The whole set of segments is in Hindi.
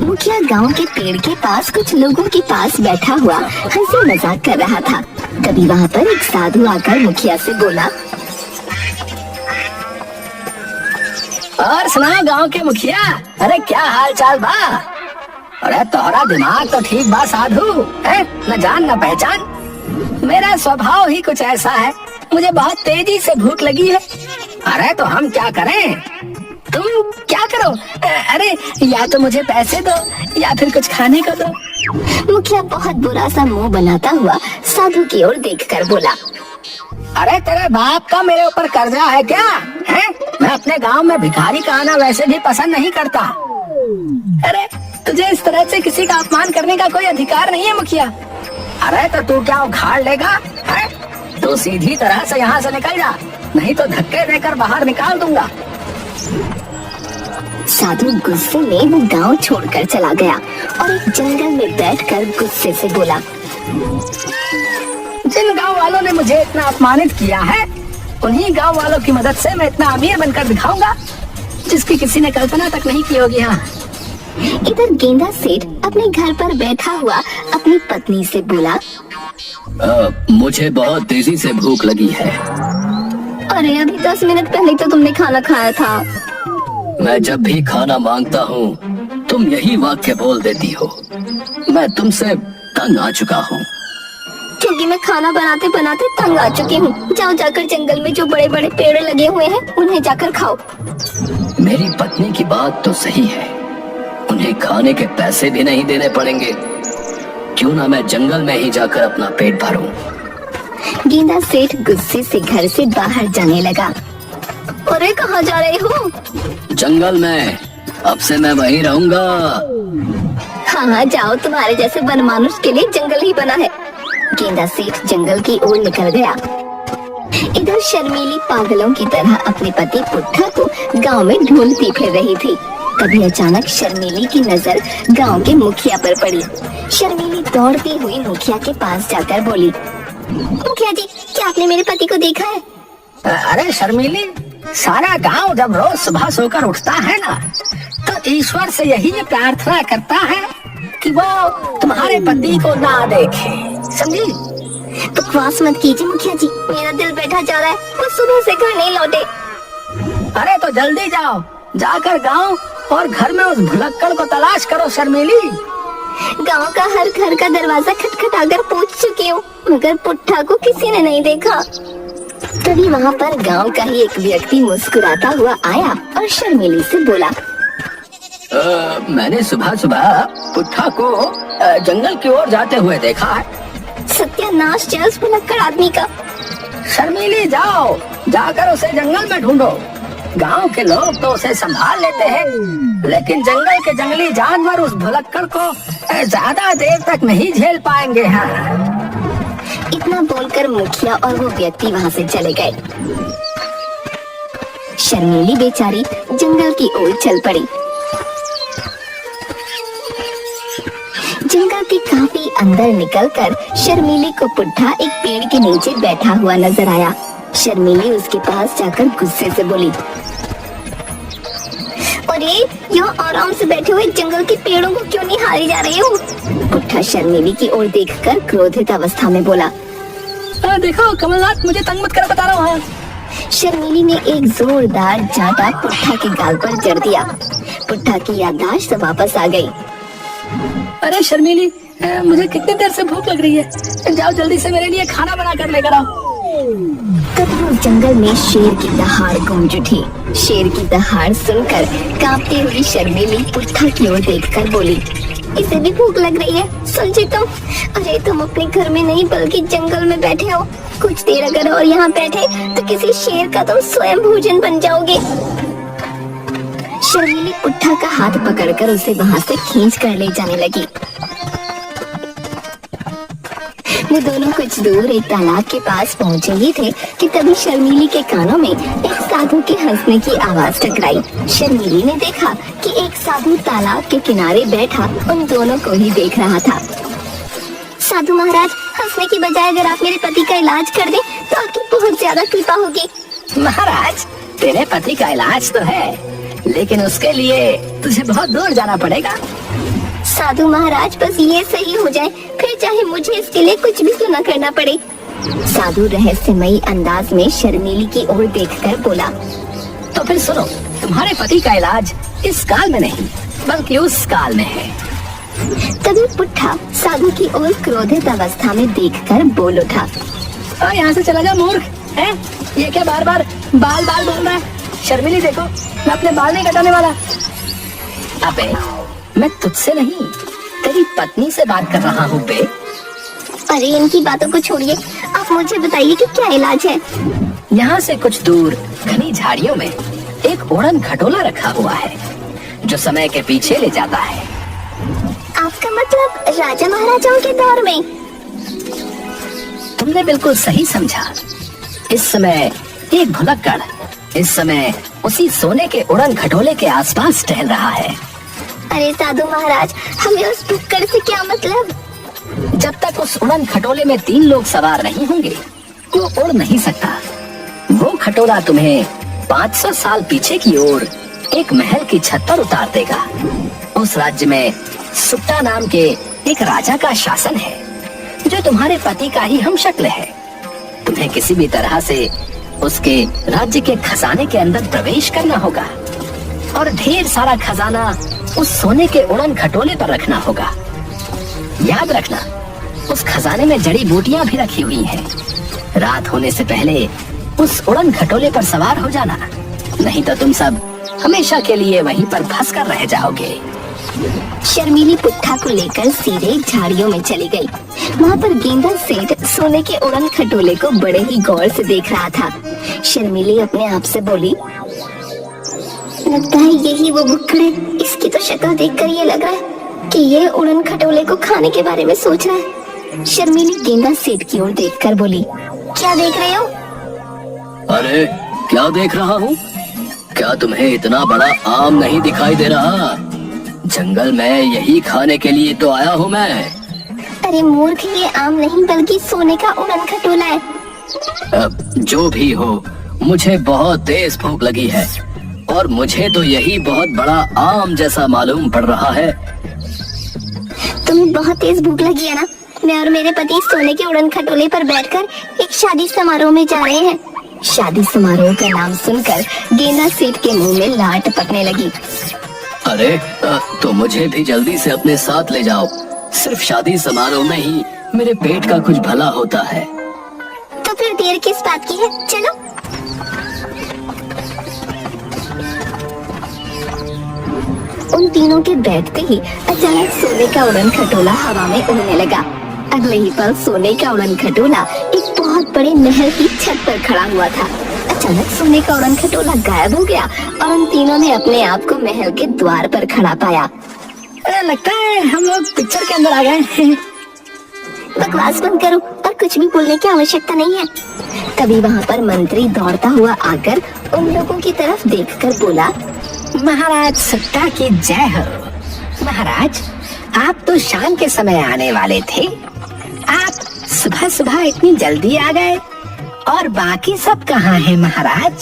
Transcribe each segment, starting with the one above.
मुखिया गांव के पेड़ के पास कुछ लोगों के पास बैठा हुआ हंसी मजाक कर रहा था। तभी वहाँ पर एक साधु आकर मुखिया से बोला, और सुना गांव के मुखिया, अरे क्या हाल चाल बा? अरे तोहरा दिमाग तो ठीक बा साधु, है न जान न पहचान। मेरा स्वभाव ही कुछ ऐसा है, मुझे बहुत तेजी से भूख लगी है। अरे तो हम क्या करें, तुम क्या करो? अरे या तो मुझे पैसे दो या फिर कुछ खाने को दो। मुखिया बहुत बुरा सा मुंह बनाता हुआ साधु की ओर देखकर बोला, अरे तेरे बाप का मेरे ऊपर कर्जा है क्या? है? मैं अपने गांव में भिखारी का आना वैसे भी पसंद नहीं करता। अरे तुझे इस तरह से किसी का अपमान करने का कोई अधिकार नहीं है मुखिया। अरे तो तू क्या उखाड़ लेगा? है? तू सीधी तरह से यहाँ से निकल जा, नहीं तो धक्के देकर बाहर निकाल दूंगा। साधु गुस्से में वो गांव छोड़कर चला गया और एक जंगल में बैठकर गुस्से से बोला, जिन गांव वालों ने मुझे इतना अपमानित किया है, उन्हीं गांव वालों की मदद से मैं इतना अमीर बनकर दिखाऊंगा जिसकी किसी ने कल्पना तक नहीं की होगी। हाँ। इधर गेंदा सेठ अपने घर पर बैठा हुआ अपनी पत्नी से बोला, मुझे बहुत तेजी से भूख लगी है। अरे अभी 10 मिनट पहले तो तुमने खाना खाया था। मैं जब भी खाना मांगता हूँ तुम यही वाक्य बोल देती हो। मैं तुमसे तंग आ चुका हूँ। क्योंकि मैं खाना बनाते बनाते तंग आ चुकी हूँ। जाओ जाकर जंगल में जो बड़े बड़े पेड़ लगे हुए हैं उन्हें जाकर खाओ। मेरी पत्नी की बात तो सही है, उन्हें खाने के पैसे भी नहीं देने पड़ेंगे। क्यों ना मैं जंगल में ही जाकर अपना पेट भरूं। गेंदा सेठ गुस्से से घर से बाहर जाने लगा। अरे कहाँ जा रहे हो? जंगल में, अब से मैं वहीं रहूंगा। हाँ जाओ, तुम्हारे जैसे बनमानुष के लिए जंगल ही बना है। गेंदा सेठ जंगल की ओर निकल गया। इधर शर्मीली पागलों की तरह अपने पति पुट्ठा को गांव में ढूंढती फिर रही थी। तभी अचानक शर्मीली की नजर गांव के मुखिया पर पड़ी। शर्मीली दौड़ती हुई मुखिया के पास जाकर बोली, मुखिया जी, क्या आपने मेरे पति को देखा है? अरे शर्मीली, सारा गांव जब रोज सुबह सोकर उठता है ना, तो ईश्वर से यही प्रार्थना करता है कि वो तुम्हारे पति को ना देखे, समझी? बकवास मत कीजिए मुखिया जी, मेरा दिल बैठा जा रहा है, वो सुबह से घर नहीं लौटे। अरे तो जल्दी जाओ, जाकर गांव और घर में उस भुलक्कड़ को तलाश करो शर्मीली। गांव का हर घर का दरवाजा खटखटाकर पूछ चुकी हूँ, मगर पुट्ठा को किसी ने नहीं देखा। तभी वहाँ पर गांव का ही एक व्यक्ति मुस्कुराता हुआ आया और शर्मीली से बोला, मैंने सुबह सुबह पुट्ठा को जंगल की ओर जाते हुए देखा है। सत्यानाश है उस भुलक्कड़ आदमी का। शर्मीली जाओ, जाकर उसे जंगल में ढूंढो। गांव के लोग तो उसे संभाल लेते हैं, लेकिन जंगल के जंगली जानवर उस भुलक्कड़ को ज्यादा देर तक नहीं झेल पाएंगे। हाँ। इतना बोलकर मुखिया और वो व्यक्ति वहाँ से चले गए। शर्मीली बेचारी जंगल की ओर चल पड़ी। जंगल के काफी अंदर निकलकर शर्मीली को पुट्ठा एक पेड़ के नीचे बैठा हुआ नजर आया। शर्मीली उसके पास जाकर गुस्से से बोली, अरे यहाँ आराम से बैठे हुए जंगल के पेड़ों को क्यों नहीं हारी जा रहे हो? पुट्ठा शर्मीली की ओर देखकर क्रोधित अवस्था में बोला, देखो कमलनाथ, मुझे तंग मत कर, बता रहा हूँ। शर्मीली ने एक जोरदार चांटा पुट्ठा के गाल पर जड़ दिया। पुट्ठा की याददाश्त वापस आ गई। अरे शर्मीली, मुझे कितनी देर से भूख लग रही है, जाओ जल्दी से मेरे लिए खाना बना कर लेकर आओ। तभी उस जंगल में शेर की दहाड़ गूंज उठी। शेर की दहाड़ सुनकर कांपती हुई शर्मीली पुट्ठा की ओर देखकर बोली, इसे भी भूख लग रही है, समझे तुम? अरे तुम अपने घर में नहीं बल्कि जंगल में बैठे हो। कुछ देर अगर और यहाँ बैठे तो किसी शेर का तुम स्वयं भोजन बन जाओगे। शर्मीली पुट्ठा का हाथ पकड़कर उसे वहाँ से खींच कर ले जाने लगी। वो दोनों कुछ दूर एक तालाब के पास पहुँचे ही थे कि तभी शर्मीली के कानों में एक साधु के हंसने की आवाज टकराई। शर्मीली ने देखा कि एक साधु तालाब के किनारे बैठा उन दोनों को ही देख रहा था। साधु महाराज, हंसने की बजाय अगर आप मेरे पति का इलाज कर दें तो आपकी बहुत ज्यादा कृपा होगी। महाराज, तेरे पति का इलाज तो है, लेकिन उसके लिए तुझे बहुत दूर जाना पड़ेगा। साधु महाराज, बस ये सही हो जाए, फिर चाहे मुझे इसके लिए कुछ भी क्यों न करना पड़े। साधु रहस्यमयी अंदाज में शर्मीली की ओर देखकर बोला। तो फिर सुनो, तुम्हारे पति का इलाज इस काल में नहीं बल्कि उस काल में है। तभी पुट्ठा साधु की ओर क्रोधित अवस्था में देखकर बोल उठा। और यहाँ से चला जा मूर्ख, है? ये क्या बार बार बाल बाल बोल रहा है? शर्मिली देखो, मैं अपने बाल नहीं कटाने वाला। अबे, मैं तुझसे नहीं तेरी पत्नी से बात कर रहा हूँ बे। अरे इनकी बातों को छोड़िए, आप मुझे बताइए कि क्या इलाज है। यहाँ से कुछ दूर घनी झाड़ियों में एक उड़न खटोला रखा हुआ है जो समय के पीछे ले जाता है। आपका मतलब राजा महाराजाओं के दौर में? तुमने बिल्कुल सही समझा। इस समय एक भुलक्कड़ इस समय उसी सोने के उड़न खटोले के आसपास टहल रहा है। अरे साधु महाराज, हमें उस भुक्कड़ से क्या मतलब? जब तक उस उड़न खटोले में 3 लोग सवार नहीं होंगे वो उड़ नहीं सकता। वो खटोला तुम्हें 500 साल पीछे की ओर एक महल की छत पर उतार देगा। उस राज्य में सुट्टा नाम के एक राजा का शासन है जो तुम्हारे पति का ही हमशक्ल है। तुम्हें किसी भी तरह से उसके राज्य के खजाने के अंदर प्रवेश करना होगा और ढेर सारा खजाना उस सोने के उड़न खटोले पर रखना होगा। याद रखना, उस खजाने में जड़ी बूटियां भी रखी हुई हैं। रात होने से पहले उस उड़न खटोले पर सवार हो जाना, नहीं तो तुम सब हमेशा के लिए वहीं पर फंस कर रह जाओगे। शर्मीली पुट्ठा को लेकर सीधे झाड़ियों में चली गई। वहाँ पर गेंदा सेठ सोने के उड़न खटोले को बड़े ही गौर से देख रहा था। शर्मीली अपने आप से बोली, लगता है यही वो भुक्कड़ है। इसकी तो शक्ल देखकर ये लग रहा है कि ये उड़न खटोले को खाने के बारे में सोच रहा है। शर्मीली गेंदा सेठ की ओर देखकर बोली, क्या देख रहे हो? अरे क्या देख रहा हूँ? क्या तुम्हें इतना बड़ा आम नहीं दिखाई दे रहा? जंगल में यही खाने के लिए तो आया हूँ मैं। अरे मूर्ख, ये आम नहीं बल्कि सोने का उड़न खटोला है। अब जो भी हो, मुझे बहुत तेज भूख लगी है और मुझे तो यही बहुत बड़ा आम जैसा मालूम पड़ रहा है। तुम्हें बहुत तेज भूख लगी है ना? मैं और मेरे पति सोने के उड़न खटोले पर बैठकर एक शादी समारोह में जा रहे हैं। शादी समारोह का नाम सुनकर गेंदा सेठ के मुंह में लार टपकने लगी। अरे तो मुझे भी जल्दी से अपने साथ ले जाओ। सिर्फ शादी समारोह में ही मेरे पेट का कुछ भला होता है। तो फिर देर किस बात की है, चलो। उन तीनों के बैठते ही अचानक सोने का उड़न खटोला हवा में उड़ने लगा। अगले ही पल सोने का उड़न खटोला एक बहुत बड़े महल की छत पर खड़ा हुआ था। अचानक सोने का उड़न खटोला गायब हो गया और उन तीनों ने अपने आप को महल के द्वार पर खड़ा पाया। लगता है हम लोग पिक्चर के अंदर आ गए। बकवास बंद करो और कुछ भी बोलने की आवश्यकता नहीं है। तभी वहाँ पर मंत्री दौड़ता हुआ आकर उन लोगों की तरफ देखकर बोला, महाराज सुट्टा की जय हो। महाराज, आप तो शाम के समय आने वाले थे। आप सुबह सुबह इतनी जल्दी आ गए और बाकी सब कहाँ हैं महाराज?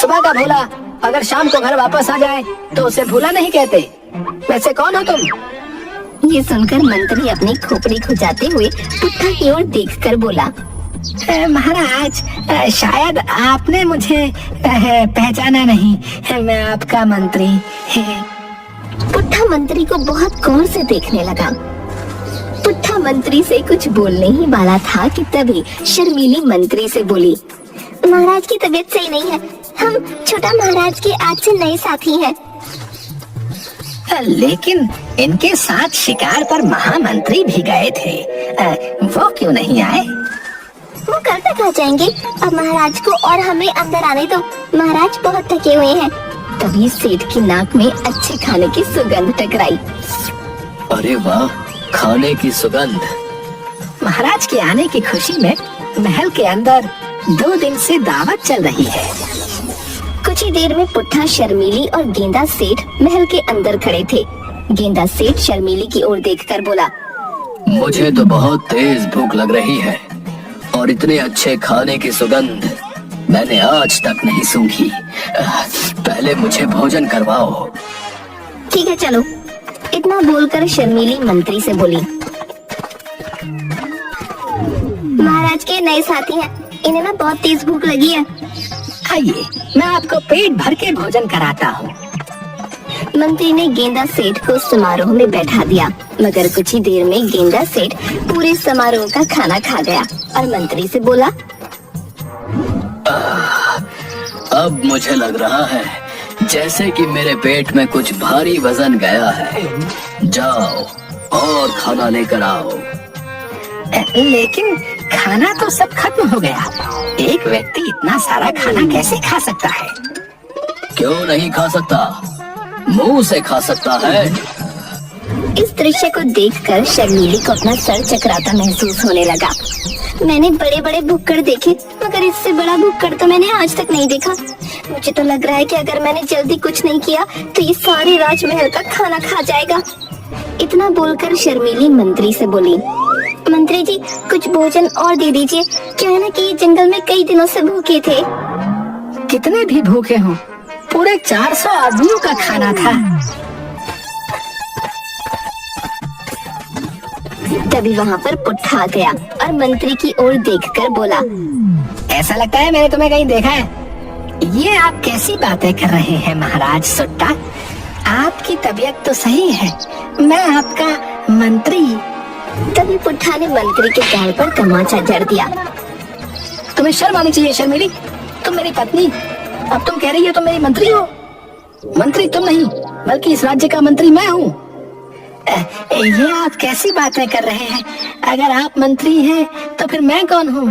सुबह का भूला अगर शाम को घर वापस आ जाए तो उसे भूला नहीं कहते। वैसे कौन हो तुम? ये सुनकर मंत्री अपनी खोपड़ी खुजाते हुए पुट्ठा की ओर देखकर बोला, महाराज, शायद आपने मुझे पहचाना नहीं। मैं आपका मंत्री। पुट्ठा मंत्री को बहुत गौर से देखने लगा। पुट्ठा मंत्री से कुछ बोलने ही वाला था कि तभी शर्मीली मंत्री से बोली, महाराज की तबीयत सही नहीं है। हम छोटा महाराज के आज से नए साथी हैं। लेकिन इनके साथ शिकार पर महामंत्री भी गए थे। वो क्यों नहीं आए? वो कल तक आ जाएंगे। अब महाराज को और हमें अंदर आने दो। महाराज बहुत थके हुए हैं। तभी सेठ की नाक में अच्छे खाने की सुगंध टकराई। अरे वाह, खाने की सुगंध। महाराज के आने की खुशी में महल के अंदर 2 दिन से दावत चल रही है। कुछ ही देर में पुट्ठा, शर्मीली और गेंदा सेठ महल के अंदर खड़े थे। गेंदा सेठ शर्मीली की ओर देखकर बोला, मुझे तो बहुत तेज भूख लग रही है और इतने अच्छे खाने की सुगंध मैंने आज तक नहीं सूंघी। पहले मुझे भोजन करवाओ। ठीक है चलो। इतना बोलकर शर्मीली मंत्री से बोली, महाराज के नए साथी हैं, इन्हें ना बहुत तेज भूख लगी है। आइए, मैं आपको पेट भर के भोजन कराता हूँ। मंत्री ने गेंदा सेठ को समारोह में बैठा दिया, मगर कुछ ही देर में गेंदा सेठ पूरे समारोह का खाना खा गया और मंत्री से बोला, अब मुझे लग रहा है जैसे कि मेरे पेट में कुछ भारी वजन गया है। जाओ और खाना लेकर आओ। लेकिन खाना तो सब खत्म हो गया। एक व्यक्ति इतना सारा खाना कैसे खा सकता है? क्यों नहीं खा सकता? मुंह से खा सकता है। इस दृश्य को देखकर शर्मीली को अपना सर चकराता महसूस होने लगा। मैंने बड़े बड़े भुक्कड़ देखे, मगर इससे बड़ा भुक्कड़ तो मैंने आज तक नहीं देखा। मुझे तो लग रहा है कि अगर मैंने जल्दी कुछ नहीं किया तो ये सारे राजमहल का खाना खा जाएगा। इतना बोलकर शर्मीली मंत्री से बोली, मंत्री जी कुछ भोजन और दे दीजिए। क्या है ना कि ये जंगल में कई दिनों से भूखे थे। कितने भी भूखे हों, पूरे 400 आदमियों का खाना था। तभी वहाँ पर पुट्ठा आ गया और मंत्री की ओर देखकर बोला, ऐसा लगता है मैंने तुम्हें कहीं देखा है। ये आप कैसी बातें कर रहे हैं महाराज सुट्टा? आपकी तबीयत तो सही है, मैं आपका मंत्री। तभी पुट्ठा ने मंत्री के गाल पर तमाचा जड़ दिया। तुम्हें शर्म आनी चाहिए शर्मीली, तुम मेरी पत्नी, अब तुम कह रही हो तुम मेरी मंत्री हो। मंत्री तुम नहीं, बल्कि इस राज्य का मंत्री मैं हूँ। ये आप कैसी बातें कर रहे हैं? अगर आप मंत्री हैं तो फिर मैं कौन हूँ?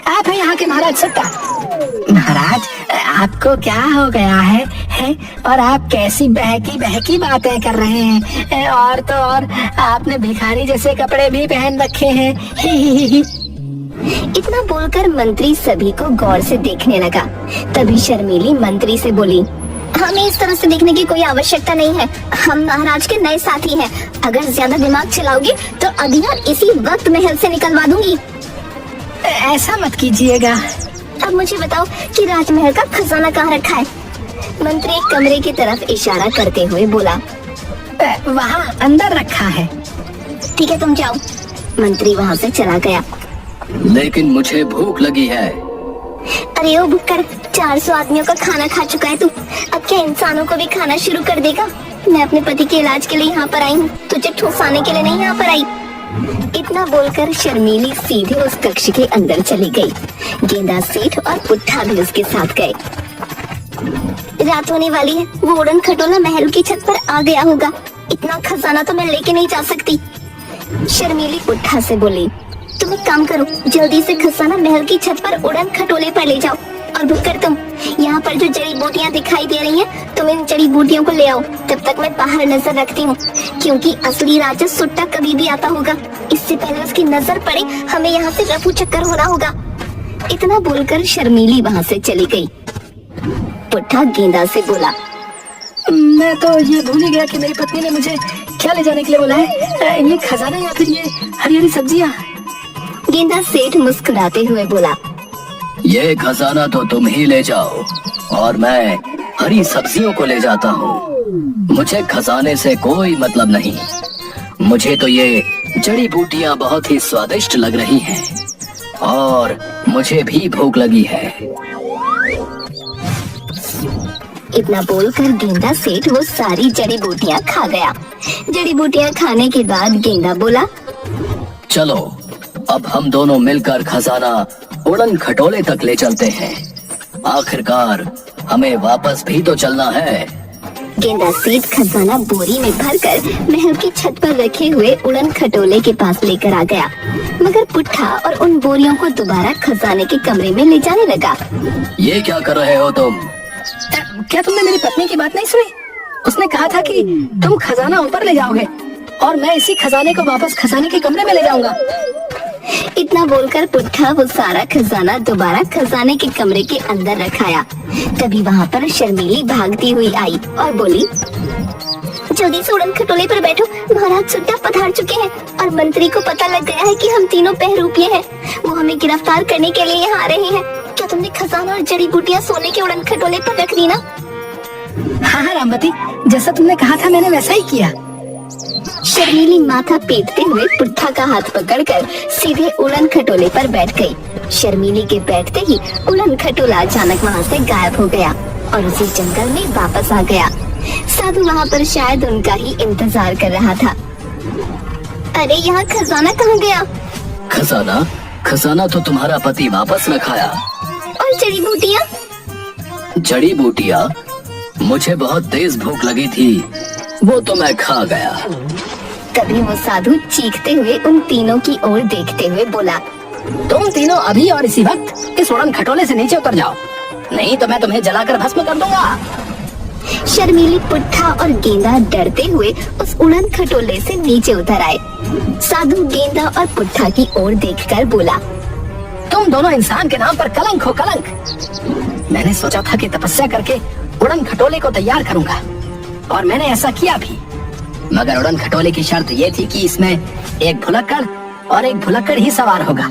आप हैं यहाँ के महाराज सट्टा। महाराज आपको क्या हो गया है? और आप कैसी बहकी बहकी बातें कर रहे हैं? और तो और आपने भिखारी जैसे कपड़े भी पहन रखे हैं। इतना बोलकर मंत्री सभी को गौर से देखने लगा। तभी शर्मीली मंत्री से बोली, हमें इस तरह से देखने की कोई आवश्यकता नहीं है। हम महाराज के नए साथी हैं। अगर ज्यादा दिमाग चलाओगे तो अभी इसी वक्त महल से निकलवा दूंगी। ऐसा मत कीजिएगा। अब मुझे बताओ कि राजमहल का खजाना कहाँ रखा है? मंत्री एक कमरे की तरफ इशारा करते हुए बोला, वहाँ अंदर रखा है। ठीक है तुम जाओ। मंत्री वहाँ से चला गया। लेकिन मुझे भूख लगी है। अरे ओ भुक्कड़, 400 आदमियों का खाना खा चुका है तू। अब क्या इंसानों को भी खाना शुरू कर देगा? मैं अपने पति के इलाज के लिए यहाँ पर आई हूँ, तुझे ठूसाने के लिए नहीं यहाँ पर आई। इतना बोलकर शर्मीली सीधे उस कक्ष के अंदर चली गई। गेंदा सेठ और पुट्ठा भी उसके साथ गए। रात होने वाली है, वो उड़न खटोला महल की छत पर आ गया होगा। इतना खजाना तो मैं लेके नहीं जा सकती। शर्मीली पुट्ठा से बोली, तुम एक काम करो, जल्दी से खजाना महल की छत पर उड़न खटोले पर ले जाओ। और भुक्कड़ तुम यहाँ पर जो जड़ी बूटियाँ दिखाई दे रही हैं, तुम इन जड़ी बूटियों को ले आओ। तब तक मैं बाहर नजर रखती हूँ, क्योंकि असली राजा सुट्टा कभी भी आता होगा। इससे पहले उसकी नजर पड़े हमें यहाँ से रफू चक्कर होना होगा। इतना बोलकर शर्मीली वहाँ से चली गई। पुट्ठा गेंदा से बोला, मैं तो ये भूल ही गया कि मेरी पत्नी ने मुझे क्या ले जाने के लिए बोला है। ये खजाना या फिर ये हरी हरी सब्जियाँ? गेंदा सेठ मुस्कुराते हुए बोला, ये खजाना तो तुम ही ले जाओ और मैं हरी सब्जियों को ले जाता हूँ। मुझे खजाने से कोई मतलब नहीं। मुझे तो ये जड़ी बूटियाँ बहुत ही स्वादिष्ट लग रही हैं और मुझे भी भूख लगी है। इतना बोलकर गेंदा सेठ वो सारी जड़ी बूटियाँ खा गया। जड़ी बूटियाँ खाने के बाद गेंदा बोला, चलो अब हम दोनों मिलकर खजाना उड़न खटोले तक ले चलते हैं। आखिरकार हमें वापस भी तो चलना है। गेंदा सेठ खजाना बोरी में भरकर महल की छत पर रखे हुए उड़न खटोले के पास लेकर आ गया, मगर पुट्ठा और उन बोरियों को दोबारा खजाने के कमरे में ले जाने लगा। ये क्या कर रहे हो तुम? क्या तुमने मेरी पत्नी की बात नहीं सुनी? उसने कहा था कि तुम खजाना ऊपर ले जाओगे और मैं इसी खजाने को वापस खजाने के कमरे में ले जाऊंगा। इतना बोलकर पुट्ठा वो सारा खजाना दोबारा खजाने के कमरे के अंदर रखाया। तभी वहाँ पर शर्मीली भागती हुई आई और बोली, जल्दी से उड़न खटोले पर बैठो, महाराज सुट्टा पधार चुके हैं और मंत्री को पता लग गया है कि हम तीनों बहरूपिये हैं। वो हमें गिरफ्तार करने के लिए यहाँ आ रहे हैं। क्या तुमने खजाना और जड़ी बूटियाँ सोने के उड़न खटोले पर रख दी ना? हाँ हाँ रामवती, जैसा तुमने कहा था मैंने वैसा ही किया। शर्मीली माथा पीटते हुए पुट्ठा का हाथ पकड़कर सीधे उड़न खटोले पर बैठ गई। शर्मीली के बैठते ही उड़न खटोला अचानक वहाँ से गायब हो गया और उसी जंगल में वापस आ गया। साधु वहाँ पर शायद उनका ही इंतजार कर रहा था। अरे यहाँ खजाना कहाँ गया? खजाना? खजाना तो तुम्हारा पति वापस न खाया। और जड़ी बूटियाँ? जड़ी बूटियाँ? मुझे बहुत तेज भूख लगी थी, वो तो मैं खा गया। तभी वो साधु चीखते हुए उन तीनों की ओर देखते हुए बोला, तुम तीनों अभी और इसी वक्त इस उड़न खटोले से नीचे उतर जाओ, नहीं तो मैं तुम्हें जलाकर भस्म कर दूंगा। शर्मीली, पुट्ठा और गेंदा डरते हुए उस उड़न खटोले से नीचे उतर आए। साधु गेंदा और पुट्ठा की ओर देखकर बोला, तुम दोनों इंसान के नाम पर कलंक हो, कलंक। मैंने सोचा था कि तपस्या करके उड़न खटोले को तैयार करूंगा और मैंने ऐसा किया भी, मगर उड़न खटोले की शर्त ये थी कि इसमें एक भुलक्कड़ और एक भुलक्कड़ ही सवार होगा।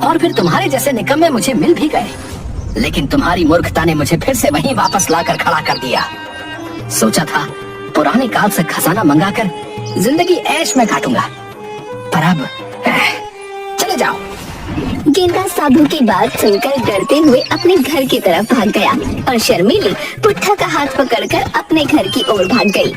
और फिर तुम्हारे जैसे निकम्मे मुझे मिल भी गए, लेकिन तुम्हारी मूर्खता ने मुझे फिर से वहीं वापस लाकर खड़ा कर दिया। सोचा था पुराने काल से खजाना मंगाकर जिंदगी ऐश में काटूंगा, पर अब चले जाओ। गेंदा साधु की बात सुनकर डरते हुए अपने घर की तरफ भाग गया और शर्मीली पुट्ठा का हाथ पकड़कर अपने घर की ओर भाग गई।